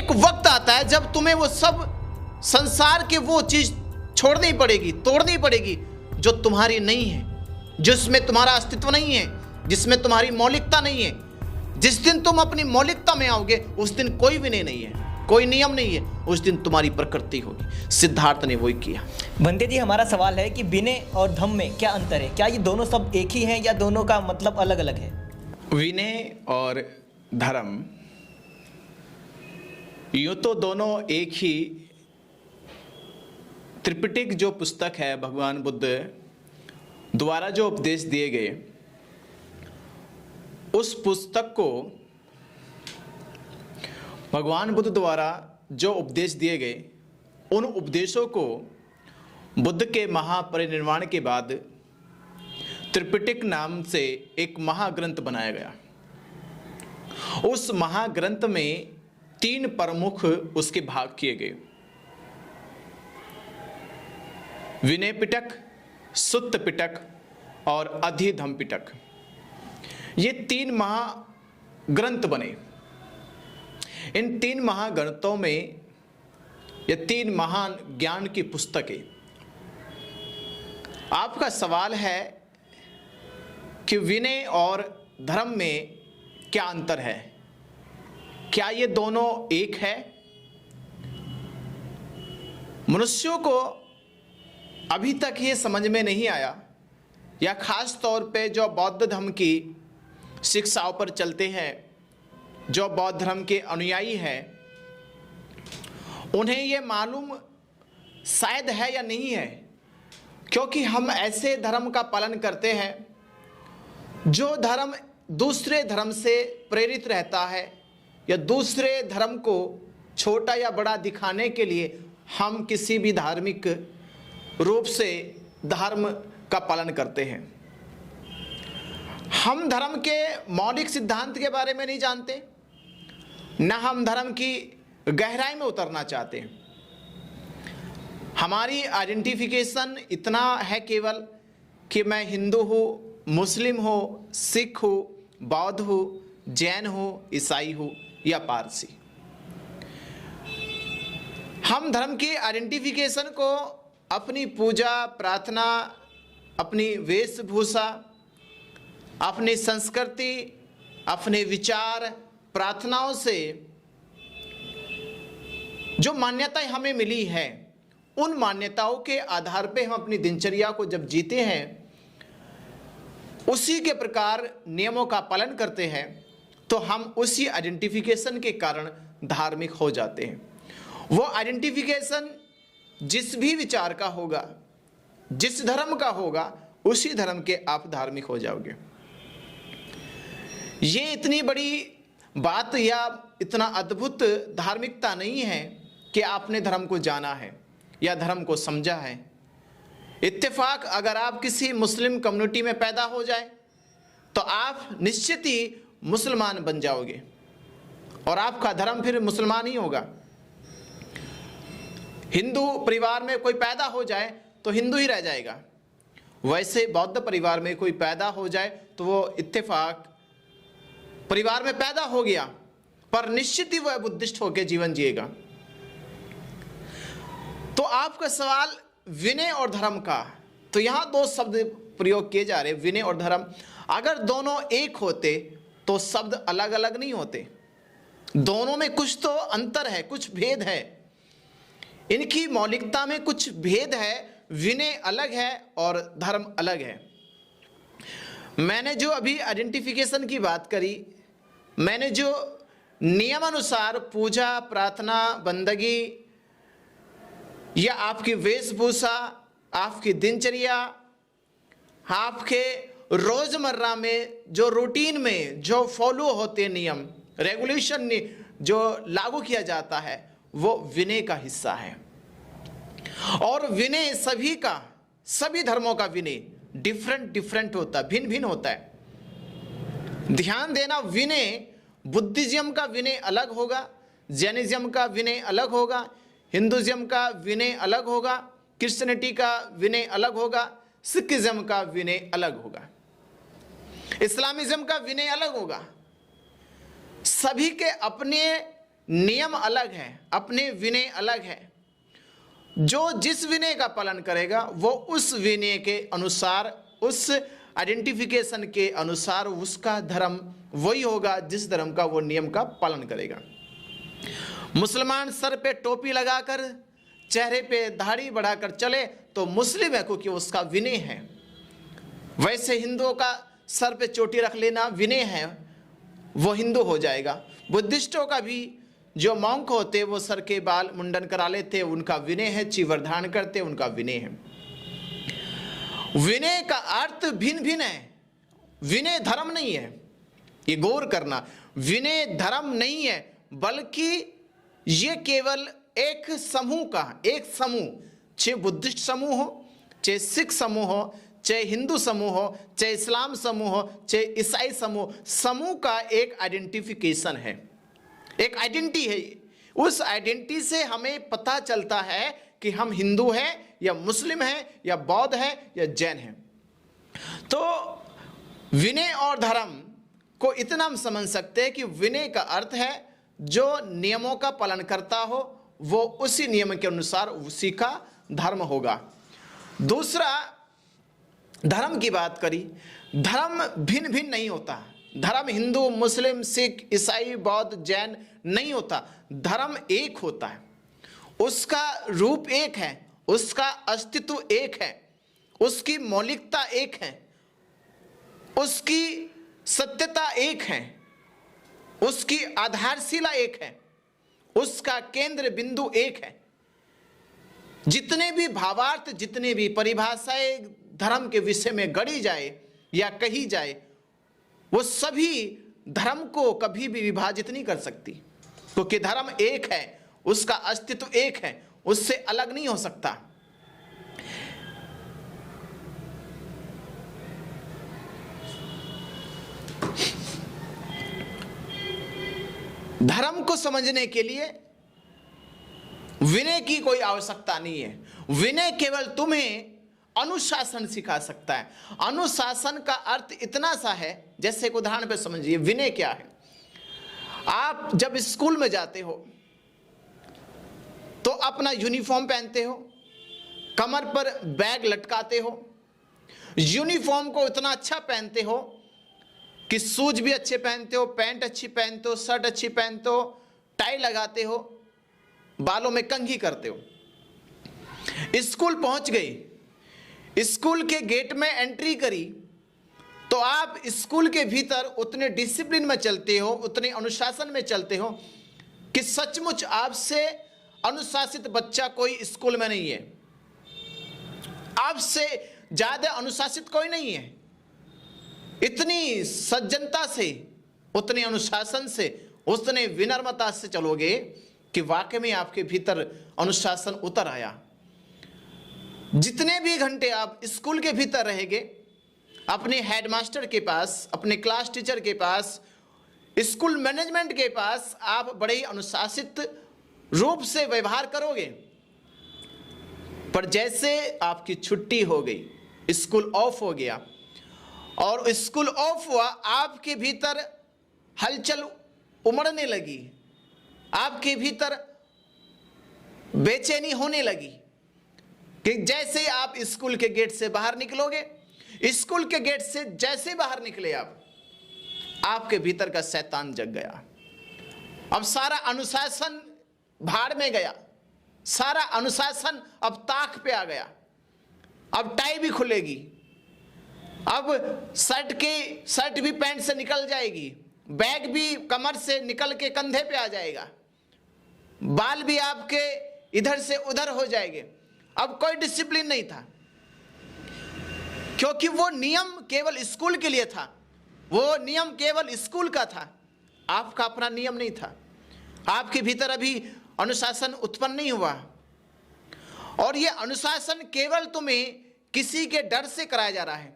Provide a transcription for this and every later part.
एक वक्त आता है जब तुम्हें वो सब संसार की वो चीज छोड़नी पड़ेगी, तोड़नी पड़ेगी जो तुम्हारी नहीं है, जिसमें तुम्हारा अस्तित्व नहीं है, जिसमें तुम्हारी मौलिकता नहीं है। जिस दिन तुम अपनी मौलिकता में आओगे उस दिन कोई विनय नहीं है, कोई नियम नहीं है, उस दिन तुम्हारी प्रकृति होगी। सिद्धार्थ ने वही किया। बंदे जी, हमारा सवाल है कि विनय और धम्म में क्या अंतर है? क्या ये दोनों शब्द एक ही हैं या दोनों का मतलब अलग अलग है? विनय और धर्म यूं तो दोनों एक ही, त्रिपिटक जो पुस्तक है भगवान बुद्ध द्वारा जो उपदेश दिए गए, उस पुस्तक को भगवान बुद्ध द्वारा जो उपदेश दिए गए, उन उपदेशों को बुद्ध के महापरिनिर्वाण के बाद त्रिपिटक नाम से एक महाग्रंथ बनाया गया। उस महाग्रंथ में 3 प्रमुख उसके भाग किए गए, विनय पिटक, सुत्त पिटक और अधिधम्म पिटक। ये 3 महाग्रंथ बने। इन 3 महाग्रंथों में ये 3 महान ज्ञान की पुस्तकें। आपका सवाल है कि विनय और धर्म में क्या अंतर है? क्या ये दोनों एक है? मनुष्यों को अभी तक ये समझ में नहीं आया, या खास तौर पे जो बौद्ध धर्म की शिक्षाओं पर चलते हैं, जो बौद्ध धर्म के अनुयायी हैं, उन्हें ये मालूम शायद है या नहीं है, क्योंकि हम ऐसे धर्म का पालन करते हैं जो धर्म दूसरे धर्म से प्रेरित रहता है, या दूसरे धर्म को छोटा या बड़ा दिखाने के लिए हम किसी भी धार्मिक रूप से धर्म का पालन करते हैं। हम धर्म के मौलिक सिद्धांत के बारे में नहीं जानते, न हम धर्म की गहराई में उतरना चाहते हैं। हमारी आइडेंटिफिकेशन इतना है केवल कि मैं हिंदू हूँ, मुस्लिम हूँ, सिख हूँ, बौद्ध हूँ, जैन हूँ, ईसाई हूँ या पारसी। हम धर्म की आइडेंटिफिकेशन को अपनी पूजा प्रार्थना, अपनी वेशभूषा, अपनी संस्कृति, अपने विचार प्रार्थनाओं से जो मान्यताएं हमें मिली हैं, उन मान्यताओं के आधार पे हम अपनी दिनचर्या को जब जीते हैं, उसी के प्रकार नियमों का पालन करते हैं, तो हम उसी आइडेंटिफिकेशन के कारण धार्मिक हो जाते हैं। वो आइडेंटिफिकेशन जिस भी विचार का होगा, जिस धर्म का होगा, उसी धर्म के आप धार्मिक हो जाओगे। ये इतनी बड़ी बात या इतना अद्भुत धार्मिकता नहीं है कि आपने धर्म को जाना है या धर्म को समझा है। इत्तेफाक अगर आप किसी मुस्लिम कम्युनिटी में पैदा हो जाए तो आप निश्चित ही मुसलमान बन जाओगे और आपका धर्म फिर मुसलमान ही होगा। हिंदू परिवार में कोई पैदा हो जाए तो हिंदू ही रह जाएगा। वैसे बौद्ध परिवार में कोई पैदा हो जाए तो वो इत्तेफाक परिवार में पैदा हो गया, पर निश्चित ही वह बुद्धिस्ट होकर जीवन जिएगा। तो आपका सवाल विनय और धर्म का, तो यहां 2 शब्द प्रयोग किए जा रहे, विनय और धर्म। अगर दोनों एक होते तो शब्द अलग अलग नहीं होते। दोनों में कुछ तो अंतर है, कुछ भेद है, इनकी मौलिकता में कुछ भेद है। विनय अलग है और धर्म अलग है। मैंने जो अभी आइडेंटिफिकेशन की बात करी, मैंने जो नियमानुसार पूजा प्रार्थना बंदगी या आपकी वेशभूषा, आपकी दिनचर्या, आपके रोजमर्रा में जो रूटीन में जो फॉलो होते नियम रेगुलेशन जो लागू किया जाता है, वो विनय का हिस्सा है। और विनय सभी का, सभी धर्मों का विनय डिफरेंट होता है, भिन्न भिन्न होता है। ध्यान देना, विनय बुद्धिज्म का विनय अलग होगा, जैनिज्म का विनय अलग होगा, हिंदुज्म का विनय अलग होगा, क्रिश्चियनिटी का विनय अलग होगा, सिखिज्म का विनय अलग होगा, इस्लामिज्म का विनय अलग होगा। सभी के अपने नियम अलग है, अपने विनय अलग है। जो जिस विनय का पालन करेगा वो उस विनय के अनुसार, उस आइडेंटिफिकेशन के अनुसार उसका धर्म वही होगा जिस धर्म का वो नियम का पालन करेगा। मुसलमान सर पे टोपी लगाकर, चेहरे पे दाढ़ी बढ़ाकर चले तो मुस्लिम है, क्योंकि उसका विनय है। वैसे हिंदुओं का सर पे चोटी रख लेना विनय है, वो हिंदू हो जाएगा। बुद्धिस्टों का भी जो मॉन्क होते वो सर के बाल मुंडन करा लेते, उनका विनय है। चीवर धारण करते, उनका विनय है। विनय का अर्थ भिन्न भिन्न है, विनय धर्म नहीं है। ये गौर करना, विनय धर्म नहीं है, बल्कि ये केवल एक समूह का, एक समूह, चाहे बुद्धिस्ट समूह हो, चाहे सिख समूह हो, चाहे हिंदू समूह हो, चाहे इस्लाम समूह हो, चाहे ईसाई समूह, समूह का एक आइडेंटिफिकेशन है, एक आइडेंटिटी है। उस आइडेंटिटी से हमें पता चलता है कि हम हिंदू हैं या मुस्लिम हैं या बौद्ध हैं या जैन हैं। तो विनय और धर्म को इतना हम समझ सकते हैं कि विनय का अर्थ है जो नियमों का पालन करता हो वो उसी नियम के अनुसार उसी का धर्म होगा। दूसरा, धर्म की बात करी, धर्म भिन्न भिन्न नहीं होता। धर्म हिंदू, मुस्लिम, सिख, ईसाई, बौद्ध, जैन नहीं होता। धर्म एक होता है, उसका रूप एक है, उसका अस्तित्व एक है, उसकी मौलिकता एक है, उसकी सत्यता एक है, उसकी आधारशिला एक है, उसका केंद्र बिंदु एक है। जितने भी भावार्थ, जितने भी परिभाषाएं धर्म के विषय में गढ़ी जाए या कही जाए, वो सभी धर्म को कभी भी विभाजित नहीं कर सकती, क्योंकि धर्म एक है, उसका अस्तित्व एक है, उससे अलग नहीं हो सकता। धर्म को समझने के लिए विनय की कोई आवश्यकता नहीं है। विनय केवल तुम्हें अनुशासन सिखा सकता है। अनुशासन का अर्थ इतना सा है, जैसे एक उदाहरण पे समझिए विनय क्या है। आप जब स्कूल में जाते हो तो अपना यूनिफॉर्म पहनते हो, कमर पर बैग लटकाते हो, यूनिफॉर्म को इतना अच्छा पहनते हो कि शूज भी अच्छे पहनते हो, पैंट अच्छी पहनते हो, शर्ट अच्छी पहनते हो, टाई लगाते हो, बालों में कंघी करते हो। स्कूल पहुंच गई, स्कूल के गेट में एंट्री करी तो आप स्कूल के भीतर उतने डिसिप्लिन में चलते हो, उतने अनुशासन में चलते हो कि सचमुच आपसे अनुशासित बच्चा कोई स्कूल में नहीं है। आपसे ज्यादा अनुशासित कोई नहीं है। इतनी सज्जनता से, उतने अनुशासन से, उतने विनम्रता से चलोगे कि वाकई में आपके भीतर अनुशासन उतर आया। जितने भी घंटे आप स्कूल के भीतर रहेंगे, अपने हेडमास्टर के पास, अपने क्लास टीचर के पास, स्कूल मैनेजमेंट के पास आप बड़े ही अनुशासित रूप से व्यवहार करोगे। पर जैसे आपकी छुट्टी हो गई, स्कूल ऑफ हो गया और स्कूल ऑफ हुआ, आपके भीतर हलचल उमड़ने लगी, आपके भीतर बेचैनी होने लगी कि जैसे आप स्कूल के गेट से बाहर निकलोगे, स्कूल के गेट से जैसे बाहर निकले आप, आपके भीतर का शैतान जग गया। अब सारा अनुशासन भाड़ में गया, सारा अनुशासन अब ताक पे आ गया। अब टाई भी खुलेगी, अब शर्ट भी पैंट से निकल जाएगी, बैग भी कमर से निकल के कंधे पे आ जाएगा, बाल भी आपके इधर से उधर हो जाएंगे। अब कोई डिसिप्लिन नहीं था, क्योंकि वो नियम केवल स्कूल के लिए था, वो नियम केवल स्कूल का था, आपका अपना नियम नहीं था। आपके भीतर अभी अनुशासन उत्पन्न नहीं हुआ। और ये अनुशासन केवल तुम्हें किसी के डर से कराया जा रहा है।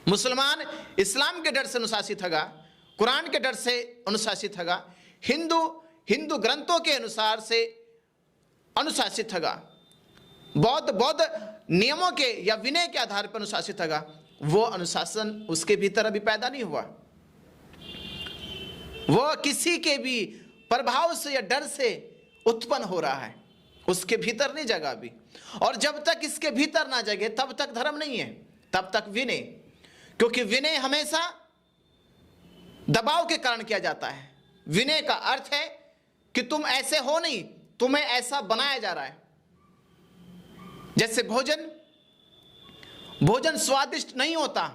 मुसलमान इस्लाम के डर से अनुशासित होगा, कुरान के डर से अनुशासित होगा, हिंदू ग्रंथों के अनुसार से अनुशासित होगा, बौद्ध नियमों के या विनय के आधार पर अनुशासित होगा। वो अनुशासन उसके भीतर अभी पैदा नहीं हुआ। वो किसी के भी प्रभाव से या डर से उत्पन्न हो रहा है, उसके भीतर नहीं जगा अभी। और जब तक इसके भीतर ना जगे तब तक धर्म नहीं है, तब तक विनय। क्योंकि विनय हमेशा दबाव के कारण किया जाता है। विनय का अर्थ है कि तुम ऐसे हो नहीं, तुम्हें ऐसा बनाया जा रहा है। जैसे भोजन स्वादिष्ट नहीं होता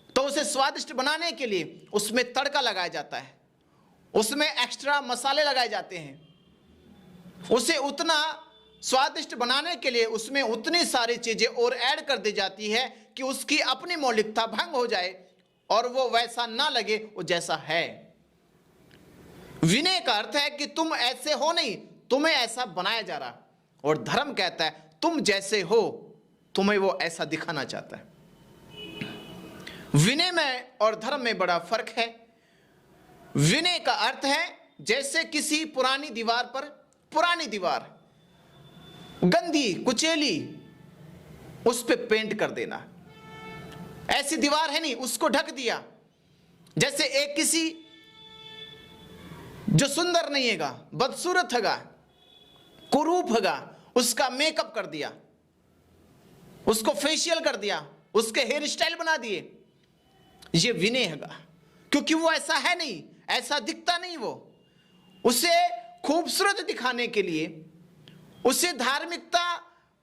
तो उसे स्वादिष्ट बनाने के लिए उसमें तड़का लगाया जाता है, उसमें एक्स्ट्रा मसाले लगाए जाते हैं। उसे उतना स्वादिष्ट बनाने के लिए उसमें उतनी सारी चीजें और ऐड कर दी जाती है कि उसकी अपनी मौलिकता भंग हो जाए और वो वैसा ना लगे वो जैसा है। विनय का अर्थ है कि तुम ऐसे हो नहीं, तुम्हें ऐसा बनाया जा रहा। और धर्म कहता है तुम जैसे हो, तुम्हें वो ऐसा दिखाना चाहता है। विनय में और धर्म में बड़ा फर्क है। विनय का अर्थ है जैसे किसी पुरानी दीवार पर, पुरानी दीवार गंदी कुचेली, उस पे पेंट कर देना। ऐसी दीवार है नहीं, उसको ढक दिया। जैसे एक किसी जो सुंदर नहीं हैगा, बदसूरत हैगा, कुरूप हैगा, उसका मेकअप कर दिया, उसको फेशियल कर दिया, उसके हेयर स्टाइल बना दिए। ये विनय हैगा, क्योंकि वो ऐसा है नहीं, ऐसा दिखता नहीं। वो उसे खूबसूरत दिखाने के लिए, उसे धार्मिकता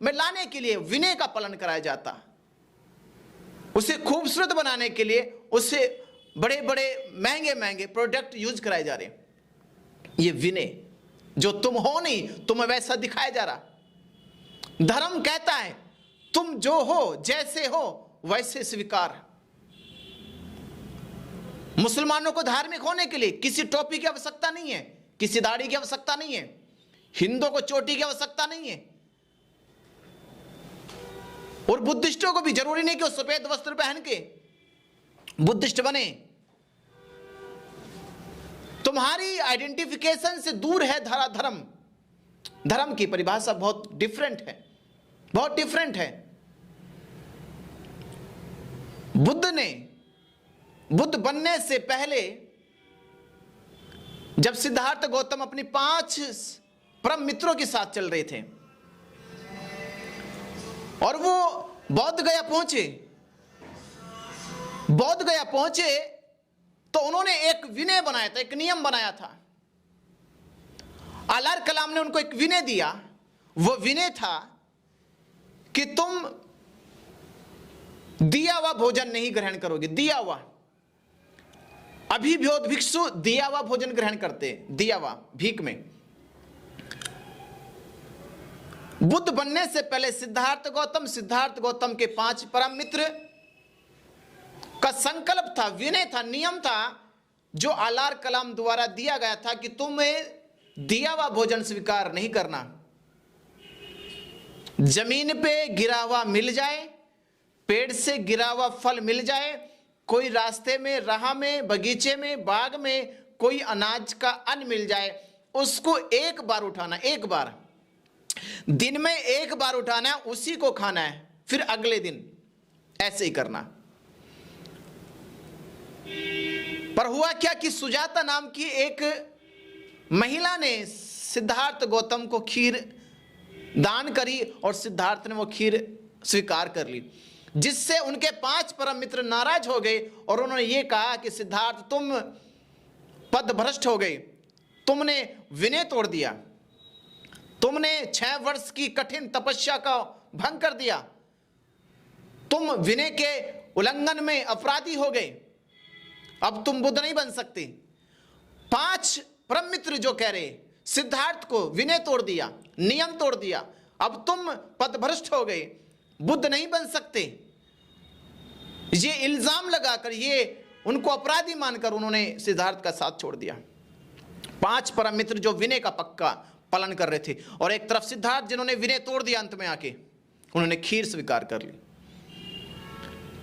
में लाने के लिए विनय का पालन कराया जाता। उसे खूबसूरत बनाने के लिए उसे बड़े बड़े महंगे महंगे प्रोडक्ट यूज कराए जा रहे। ये विनय, जो तुम हो नहीं तुम्हें वैसा दिखाया जा रहा। धर्म कहता है तुम जो हो, जैसे हो वैसे स्वीकार। मुसलमानों को धार्मिक होने के लिए किसी टोपी की आवश्यकता नहीं है, किसी दाढ़ी की आवश्यकता नहीं है, हिंदुओं को चोटी की आवश्यकता नहीं है। और बुद्धिस्टों को भी जरूरी नहीं कि वो सफेद वस्त्र पहन के बुद्धिस्ट बने। तुम्हारी आइडेंटिफिकेशन से दूर है धर्म। धर्म की परिभाषा बहुत डिफरेंट है, बहुत डिफरेंट है। बुद्ध बनने से पहले जब सिद्धार्थ गौतम अपनी 5 परम मित्रों के साथ चल रहे थे और वो बौद्ध गया पहुंचे तो उन्होंने एक विनय बनाया था, एक नियम बनाया था। अल्लाह कलाम ने उनको एक विनय दिया। वो विनय था कि तुम दिया हुआ भोजन नहीं ग्रहण करोगे। दिया हुआ, अभिभ्योत भिक्षु दिया हुआ भोजन ग्रहण करते, दिया हुआ भीख में। बुद्ध बनने से पहले सिद्धार्थ गौतम के 5 परम मित्र का संकल्प था, विनय था, नियम था, जो अल्लाह कलाम द्वारा दिया गया था कि तुम्हें दिया हुआ भोजन स्वीकार नहीं करना। जमीन पे गिरा हुआ मिल जाए, पेड़ से गिरा हुआ फल मिल जाए, कोई रास्ते में, राह में, बगीचे में, बाग में कोई अनाज का अन्न मिल जाए, उसको एक बार उठाना, एक बार दिन में एक बार उठाना है, उसी को खाना है, फिर अगले दिन ऐसे ही करना। पर हुआ क्या कि सुजाता नाम की एक महिला ने सिद्धार्थ गौतम को खीर दान करी और सिद्धार्थ ने वो खीर स्वीकार कर ली, जिससे उनके 5 परम मित्र नाराज हो गए और उन्होंने ये कहा कि सिद्धार्थ तुम पदभ्रष्ट हो गए, तुमने विनय तोड़ दिया, तुमने 6 वर्ष की कठिन तपस्या का भंग कर दिया, तुम विनय के उल्लंघन में अपराधी हो गए, अब तुम बुद्ध नहीं बन सकते। 5 परम मित्र जो कह रहे सिद्धार्थ को विनय तोड़ दिया, नियम तोड़ दिया, अब तुम पदभ्रष्ट हो गए, बुद्ध नहीं बन सकते, ये इल्जाम लगाकर, ये उनको अपराधी मानकर उन्होंने सिद्धार्थ का साथ छोड़ दिया। 5 परम मित्र जो विनय का पक्का पालन कर रहे थे, और एक तरफ सिद्धार्थ जिन्होंने विनय तोड़ दिया, अंत में आके उन्होंने खीर स्वीकार कर ली।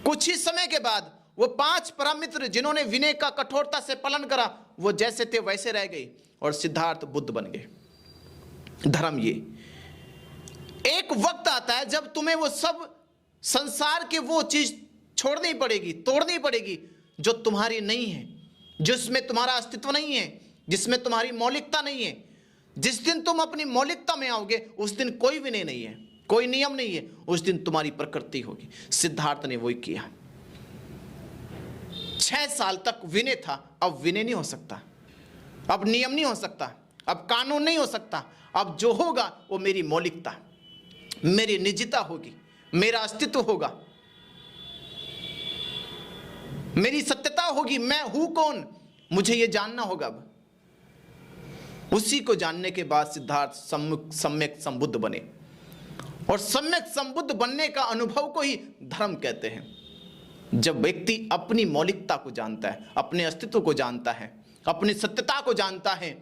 कुछ ही समय के बाद वो 5 परम मित्र जिन्होंने विनय का कठोरता से पालन करा, वो जैसे थे वैसे रह गए और सिद्धार्थ बुद्ध बन गए। धर्म ये एक वक्त आता है जब तुम्हें वो सब संसार के वो चीज छोड़नी पड़ेगी, तोड़नी पड़ेगी जो तुम्हारी नहीं है, जिसमें तुम्हारा अस्तित्व नहीं है, जिसमें तुम्हारी मौलिकता नहीं है। जिस दिन तुम अपनी मौलिकता में आओगे उस दिन कोई विनय नहीं है, कोई नियम नहीं है, उस दिन तुम्हारी प्रकृति होगी। सिद्धार्थ ने वही किया। 6 साल तक विनय था, अब विनय नहीं हो सकता, अब नियम नहीं हो सकता, अब कानून नहीं हो सकता। अब जो होगा वो मेरी मौलिकता, मेरी निजता होगी, मेरा अस्तित्व होगा, मेरी सत्यता होगी। मैं हूं कौन, मुझे यह जानना होगा। अब उसी को जानने के बाद सिद्धार्थ सम्यक संबुद्ध बने, और सम्यक संबुद्ध बनने का अनुभव को ही धर्म कहते हैं। जब व्यक्ति अपनी मौलिकता को जानता है, अपने अस्तित्व को जानता है, अपनी सत्यता को जानता है,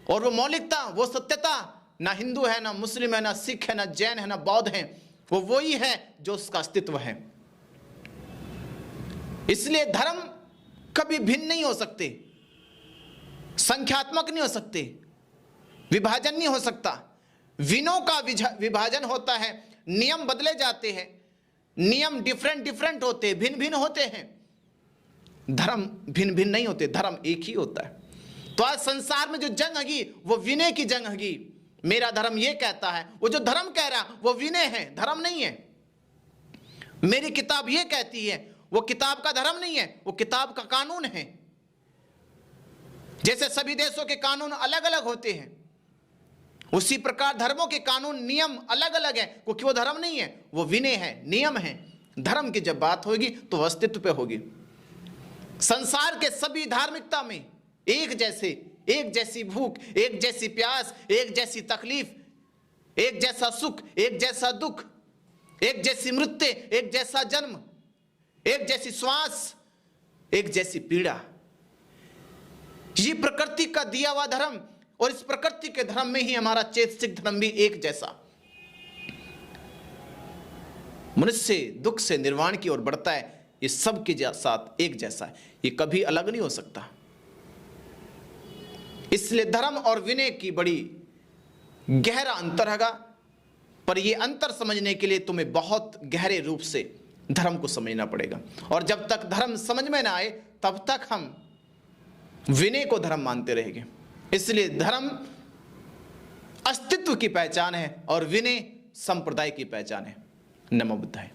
और वो मौलिकता, वो सत्यता ना हिंदू है, ना मुस्लिम है, ना सिख है, ना जैन है, ना बौद्ध है, वो वही है जो उसका अस्तित्व है। इसलिए धर्म कभी भिन्न नहीं हो सकते, संख्यात्मक नहीं हो सकते, विभाजन नहीं हो सकता। विनों का विभाजन होता है, नियम बदले जाते हैं, नियम डिफरेंट होते हैं, भिन्न भिन्न होते हैं। धर्म भिन्न भिन्न नहीं होते, धर्म एक ही होता है। तो आज संसार में जो जंग हगी वो विनय की जंग हगी। मेरा धर्म ये कहता है, वो जो धर्म कह रहा वो विनय है, धर्म नहीं है। मेरी किताब ये कहती है, वो किताब का धर्म नहीं है, वो किताब का कानून है। जैसे सभी देशों के कानून अलग अलग होते हैं, उसी प्रकार धर्मों के कानून नियम अलग अलग है, क्योंकि वो धर्म नहीं है, वो विनय है, नियम है। धर्म की जब बात होगी तो अस्तित्व पे होगी। संसार के सभी धार्मिकता में एक जैसी भूख, एक जैसी प्यास, एक जैसी तकलीफ, एक जैसा सुख, एक जैसा दुख, एक जैसी मृत्यु, एक जैसा जन्म, एक जैसी श्वास, एक जैसी पीड़ा। ये प्रकृति का दिया हुआ धर्म, और इस प्रकृति के धर्म में ही हमारा चैतसिक धर्म भी एक जैसा। मनुष्य दुख से निर्वाण की ओर बढ़ता है, ये सब के साथ एक जैसा है, ये कभी अलग नहीं हो सकता। इसलिए धर्म और विनय की बड़ी गहरा अंतर है, पर यह अंतर समझने के लिए तुम्हें बहुत गहरे रूप से धर्म को समझना पड़ेगा। और जब तक धर्म समझ में ना आए तब तक हम विनय को धर्म मानते रहेंगे। इसलिए धर्म अस्तित्व की पहचान है और विनय संप्रदाय की पहचान है। नमो बुद्धाय।